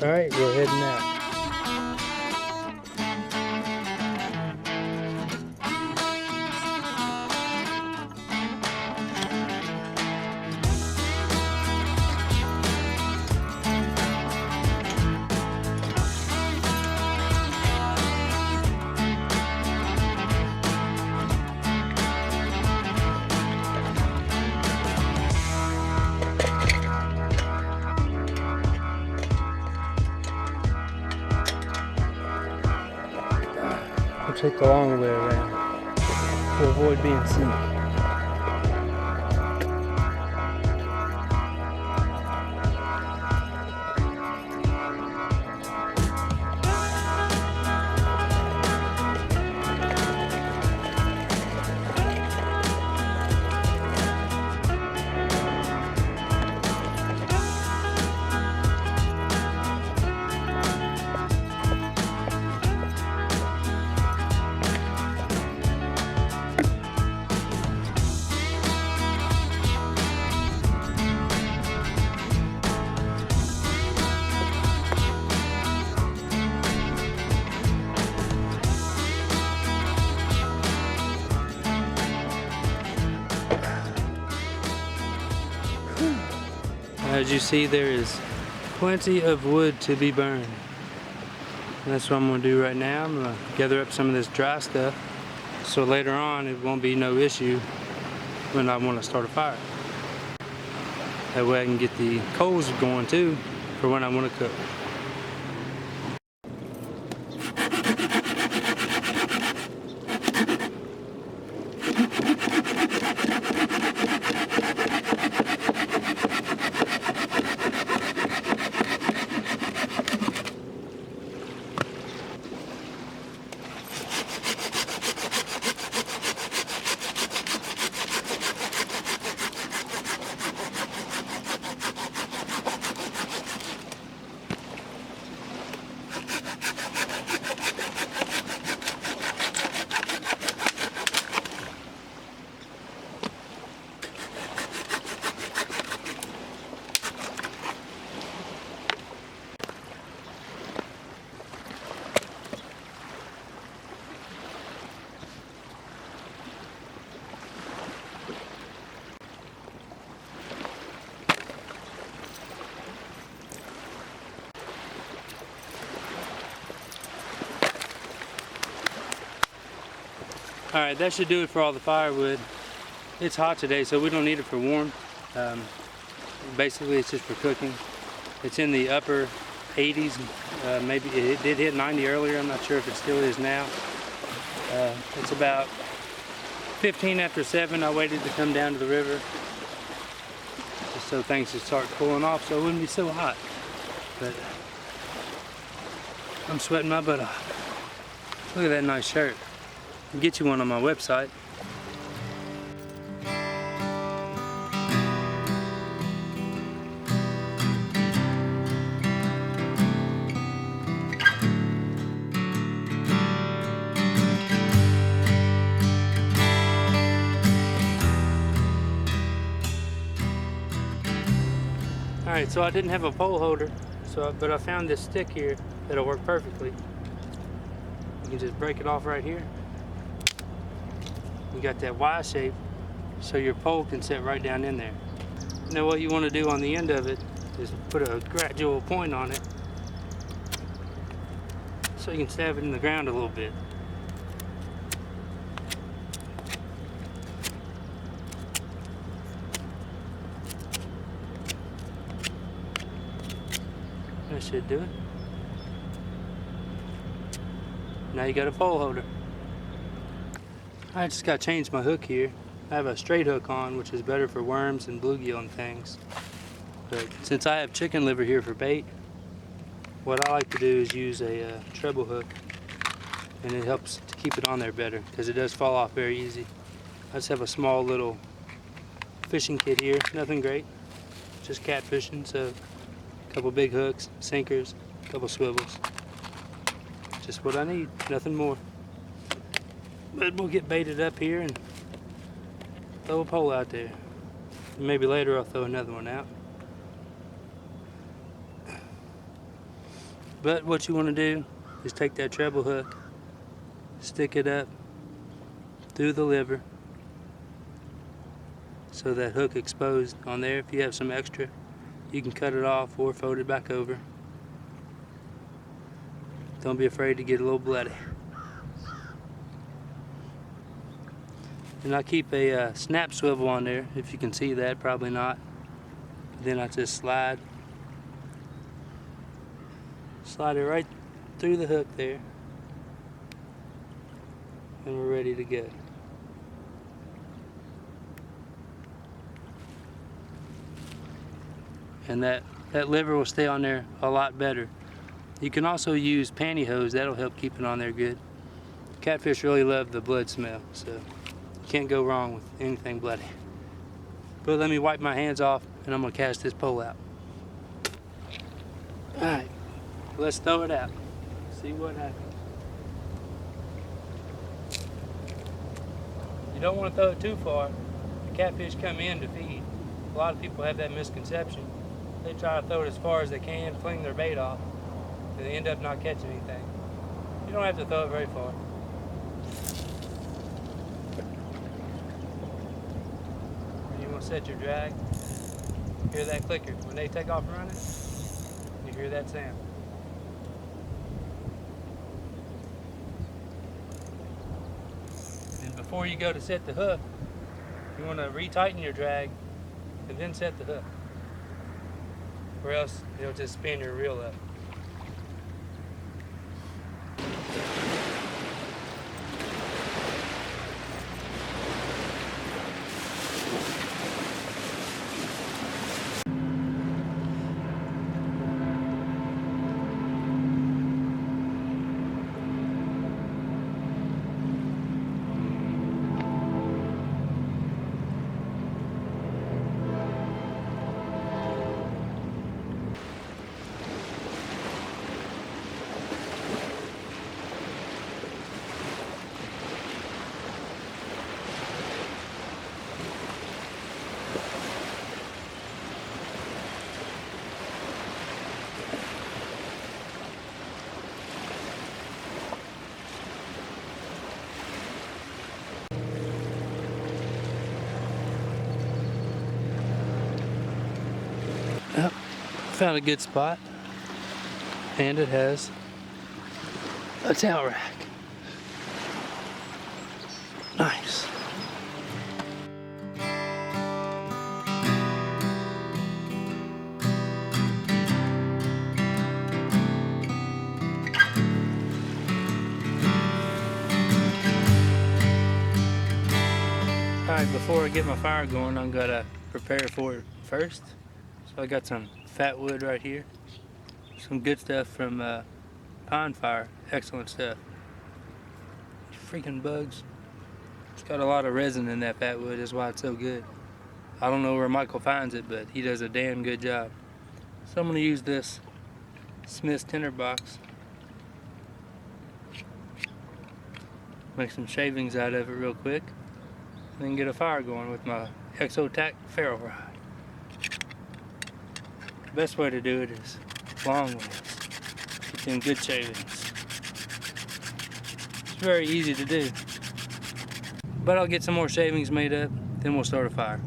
Alright, we're heading out. We'll take the long way around to avoid being seen. As you see, there is plenty of wood to be burned. And that's what I'm going to do right now. I'm going to gather up some of this dry stuff so later on it won't be no issue when I want to start a fire. That way I can get the coals going too for when I want to cook. Alright, that should do it for all the firewood. It's hot today, so we don't need it for warm. Basically, it's just for cooking. It's in the upper 80s. Maybe it did hit 90 earlier. I'm not sure if it still is now. It's about 15 after 7. I waited to come down to the river just so things would start cooling off so it wouldn't be so hot. But I'm sweating my butt off. Look at that nice shirt. I'll get you one on my website. Alright, so I didn't have a pole holder, but I found this stick here that'll work perfectly. You can just break it off right here. You got that Y shape, so your pole can sit right down in there. Now what you want to do on the end of it is put a gradual point on it so you can stab it in the ground a little bit. That should do it. Now you got a pole holder. I just got to change my hook here. I have a straight hook on, which is better for worms and bluegill and things. But since I have chicken liver here for bait, what I like to do is use a treble hook, and it helps to keep it on there better because it does fall off very easy. I just have a small little fishing kit here, nothing great, just catfishing, so a couple big hooks, sinkers, a couple swivels. Just what I need, nothing more. But we'll get baited up here and throw a pole out there. Maybe later I'll throw another one out. But what you want to do is take that treble hook, stick it up through the liver so that hook exposed on there. If you have some extra, you can cut it off or fold it back over. Don't be afraid to get a little bloody. And I keep a snap swivel on there, if you can see that, probably not. Then I just slide it right through the hook there, and we're ready to go. And that liver will stay on there a lot better. You can also use pantyhose, that'll help keep it on there good. Catfish really love the blood smell, so you can't go wrong with anything bloody. But let me wipe my hands off and I'm gonna cast this pole out. Alright, let's throw it out. See what happens. You don't want to throw it too far. The catfish come in to feed. A lot of people have that misconception. They try to throw it as far as they can, fling their bait off, and they end up not catching anything. You don't have to throw it very far. You want to set your drag. Hear that clicker. When they take off running, you hear that sound. And before you go to set the hook, you want to retighten your drag and then set the hook, or else it'll just spin your reel up. Yep, found a good spot, and it has a tail rack. Nice. Alright, before I get my fire going, I'm gonna prepare for it first. So I got some fat wood right here, some good stuff from Pine Fire, excellent stuff. Freaking bugs. It's got a lot of resin in that fat wood, that's why it's so good. I don't know where Michael finds it, but he does a damn good job. So I'm going to use this Smith's tinderbox. Make some shavings out of it real quick, and then get a fire going with my Exotac ferro rod. The best way to do it is long ones. Get them good shavings. It's very easy to do. But I'll get some more shavings made up, then we'll start a fire.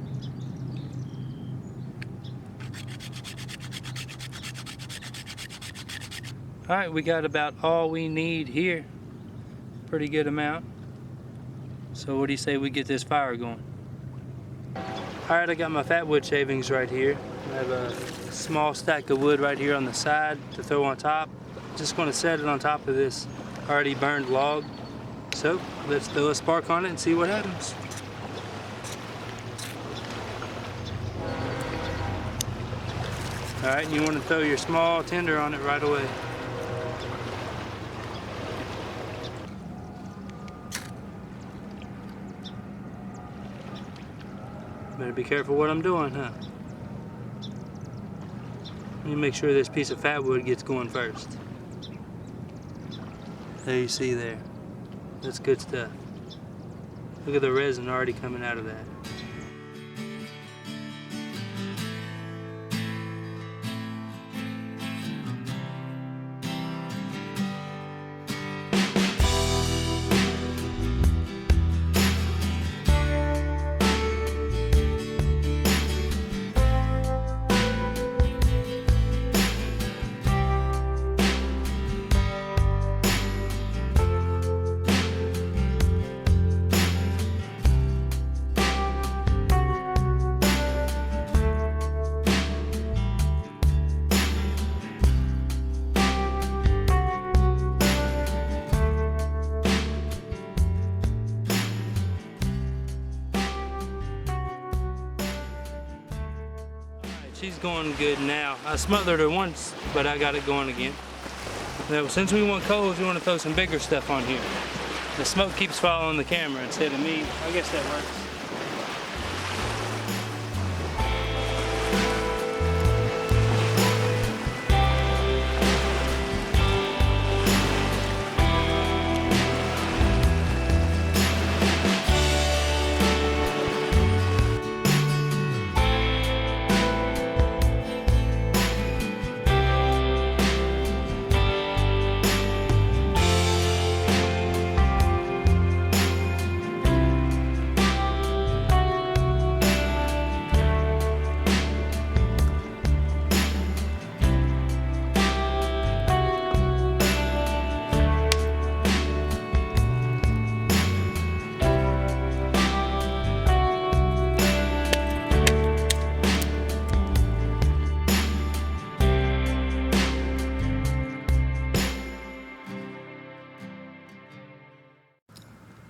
Alright, we got about all we need here. Pretty good amount. So what do you say we get this fire going? Alright, I got my fat wood shavings right here. I have a small stack of wood right here on the side to throw on top. Just going to set it on top of this already burned log. So let's throw a spark on it and see what happens. Alright, you want to throw your small tinder on it right away. Better be careful what I'm doing, huh? Let me make sure this piece of fat wood gets going first. There you see there. That's good stuff. Look at the resin already coming out of that. She's going good now. I smothered her once, but I got it going again. Now, since we want coals, we want to throw some bigger stuff on here. The smoke keeps following the camera instead of me. I guess that works.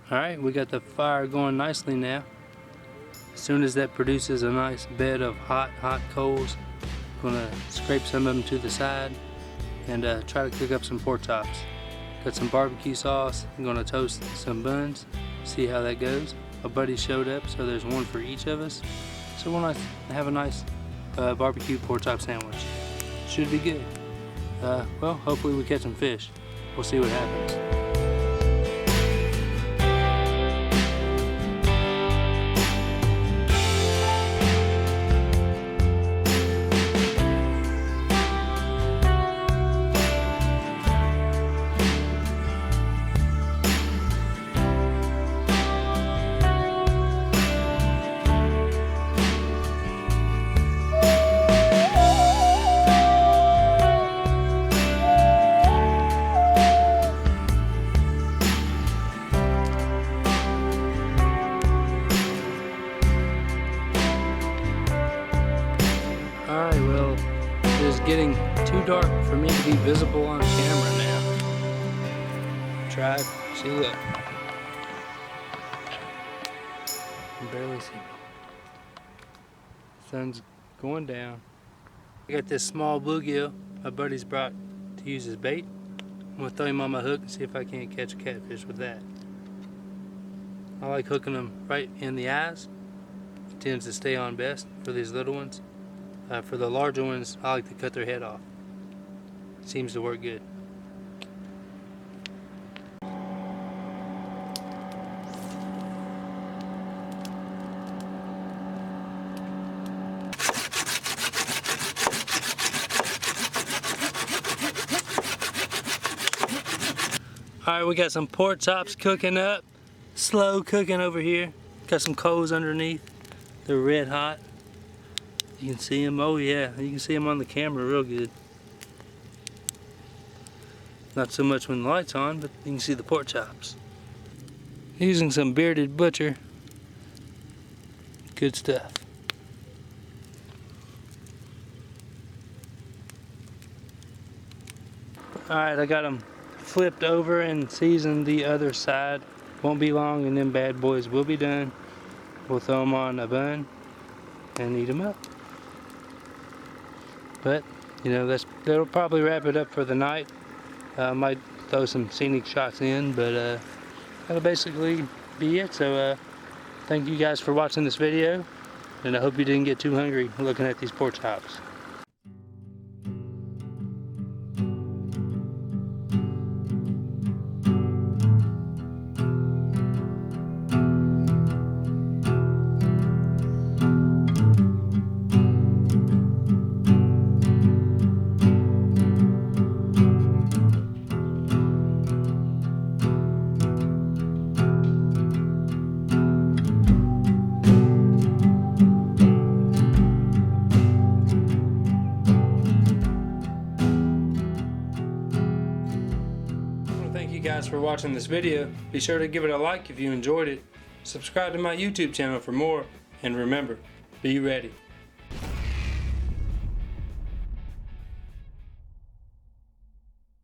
Alright, we got the fire going nicely now. As soon as that produces a nice bed of hot coals, I'm gonna scrape some of them to the side and try to cook up some pork chops. Got some barbecue sauce. I'm gonna toast some buns, see how that goes. A buddy showed up, so there's one for each of us. So we'll have a nice barbecue pork chop sandwich. Should be good. Well, hopefully we catch some fish. We'll see what happens. Alright, well, it is getting too dark for me to be visible on camera now. Tried. See, look. I can barely see me. Sun's going down. I got this small bluegill my buddy's brought to use as bait. I'm gonna throw him on my hook and see if I can't catch a catfish with that. I like hooking them right in the eyes. It tends to stay on best for these little ones. For the larger ones, I like to cut their head off. Seems to work good. Alright, we got some pork chops cooking up. Slow cooking over here. Got some coals underneath. They're red hot. You can see them. Oh yeah, you can see them on the camera real good. Not so much when the light's on, but you can see the pork chops. Using some Bearded Butcher. Good stuff. Alright, I got them flipped over and seasoned the other side. Won't be long and them bad boys will be done. We'll throw them on a bun and eat them up. But, you know, that'll probably wrap it up for the night. Might throw some scenic shots in, but that'll basically be it. So thank you guys for watching this video, and I hope you didn't get too hungry looking at these pork chops. guys for watching this video. Be sure to give it a like if you enjoyed it. Subscribe to my YouTube channel for more, and remember, be ready.